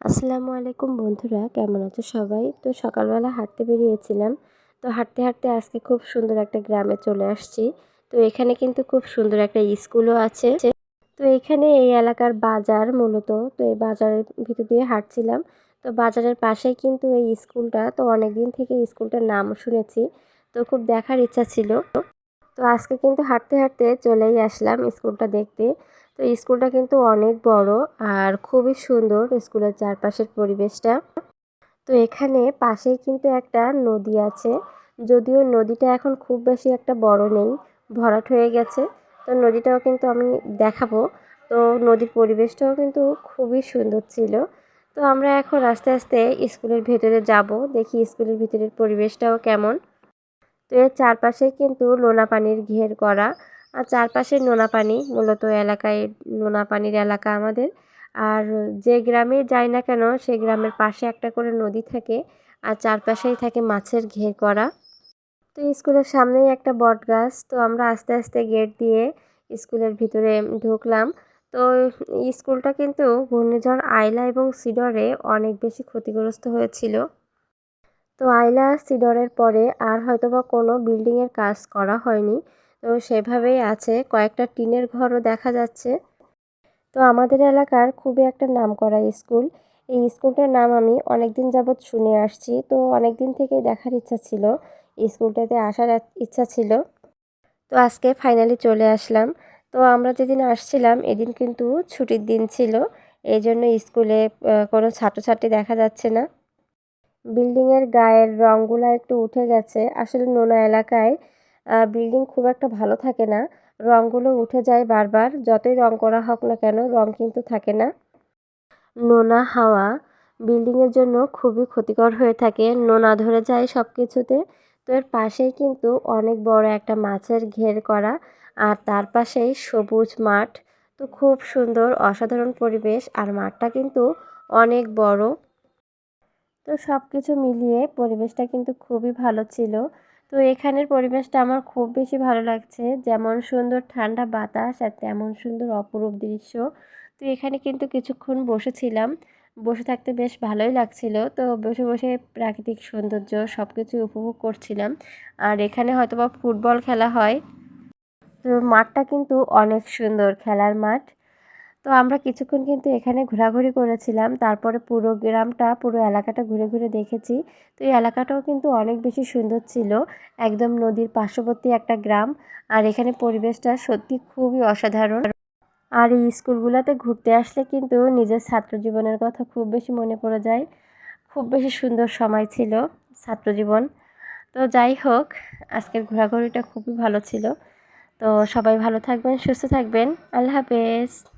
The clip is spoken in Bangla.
আসসালামু আলাইকুম বন্ধুরা, কেমন আছো সবাই? তো সকালবেলা হাঁটতে বেরিয়েছিলাম। তো হাঁটতে হাঁটতে আজকে খুব সুন্দর একটা গ্রামে চলে আসছি। তো এখানে কিন্তু খুব সুন্দর একটা স্কুলও আছে। তো এখানে এই এলাকার বাজার মূলত। তো এই বাজারের ভিতর দিয়ে হাঁটছিলাম। তো বাজারের পাশেই কিন্তু এই স্কুলটা। তো অনেকদিন থেকে স্কুলটার নাম শুনেছি। তো খুব দেখার ইচ্ছা ছিল। তো আজকে কিন্তু হাঁটতে হাঁটতে চলেই আসলাম স্কুলটা দেখতে। তো স্কুলটা কিন্তু অনেক বড় আর খুবই সুন্দর স্কুলের চারপাশের পরিবেশটা। তো এখানে পাশেই কিন্তু একটা নদী আছে। যদিও নদীটা এখন খুব বেশি একটা বড় নেই, ভরাট হয়ে গেছে। তো নদীটাও কিন্তু আমি দেখাবো। তো নদীর পরিবেশটাও কিন্তু খুবই সুন্দর ছিল। তো আমরা এখন আস্তে আস্তে স্কুলের ভেতরে যাব, দেখি স্কুলের ভিতরের পরিবেশটাও কেমন। তো এর চারপাশে কিন্তু নোনা পানির ঘের করা। আর চারপাশে নোনা পানি, মূলত এলাকায় নোনা পানির এলাকা আমাদের। আর যে গ্রামে যাই না কেন সেই গ্রামের পাশে একটা করে নদী থাকে। আর চারপাশেই থাকে মাছের ঘের করা। তো স্কুলের সামনেই একটা বট গাছ। তো আমরা আস্তে আস্তে গেট দিয়ে স্কুলের ভিতরে ঢুকলাম। তো স্কুলটা কিন্তু ঘূর্ণিঝড় আইলা এবং সিডরে অনেক বেশি ক্ষতিগ্রস্ত হয়েছিল। তো আইলা সিডরের পরে আর হয়তোবা কোনো বিল্ডিংয়ের কাজ করা হয়নি। তো সেভাবেই আছে, কয়েকটা টিনের ঘরও দেখা যাচ্ছে। তো আমাদের এলাকার খুবই একটা নামকরা স্কুল। এই স্কুলটার নাম আমি অনেকদিন যাবৎ শুনে আসছি। তো অনেকদিন থেকেই দেখার ইচ্ছা ছিল, স্কুলটাতে আসার ইচ্ছা ছিল। তো আজকে ফাইনালি চলে আসলাম। তো আমরা যেদিন আসছিলাম এদিন কিন্তু ছুটির দিন ছিল। এই জন্য স্কুলে কোনো ছাত্রছাত্রী দেখা যাচ্ছে না। বিল্ডিংয়ের গায়ের রঙগুলো একটু উঠে গেছে। আসলে নোনা এলাকায় বিল্ডিং খুব একটা ভালো থাকে না। রঙগুলো উঠে যায় বারবার, যতই রং করা হোক না কেন রং কিন্তু থাকে না। নোনা হাওয়া বিল্ডিংয়ের জন্য খুবই ক্ষতিকর হয়ে থাকে, নোনা ধরে যায় সব কিছুতে। তো এর পাশেই কিন্তু অনেক বড় একটা মাছের ঘের করা। আর তার পাশেই সবুজ মাঠ। তো খুব সুন্দর অসাধারণ পরিবেশ, আর মাঠটা কিন্তু অনেক বড়। তো সব কিছু মিলিয়ে পরিবেশটা কিন্তু খুবই ভালো ছিল। তো এখানের পরিবেশটা আমার খুব বেশি ভালো লাগছে, যেমন সুন্দর ঠান্ডা বাতাস আর তেমন সুন্দর অপরূপ দৃশ্য। তো এখানে কিন্তু কিছুক্ষণ বসেছিলাম, বসে থাকতে বেশ ভালোই লাগছিল। তো বসে বসে প্রাকৃতিক সৌন্দর্য সব কিছু উপভোগ করছিলাম। আর এখানে হয়তোবা ফুটবল খেলা হয়। তো মাঠটা কিন্তু অনেক সুন্দর খেলার মাঠ। তো আমরা কিছুক্ষণ কিন্তু এখানে ঘোরাঘুরি করেছিলাম, তারপরে পুরো গ্রামটা পুরো এলাকাটা ঘুরে ঘুরে দেখেছি। তো এই এলাকাটাও কিন্তু অনেক বেশি সুন্দর ছিল, একদম নদীর পার্শ্ববর্তী একটা গ্রাম। আর এখানে পরিবেশটা সত্যি খুবই অসাধারণ। আর এই স্কুলগুলোতে ঘুরতে আসলে কিন্তু নিজের ছাত্র জীবনের কথা খুব বেশি মনে পড়ে যায়। খুব বেশি সুন্দর সময় ছিল ছাত্রজীবন। তো যাই হোক, আজকের ঘোরাঘুরিটা খুবই ভালো ছিল। তো সবাই ভালো থাকবেন, সুস্থ থাকবেন। আল্লাহ হাফেজ।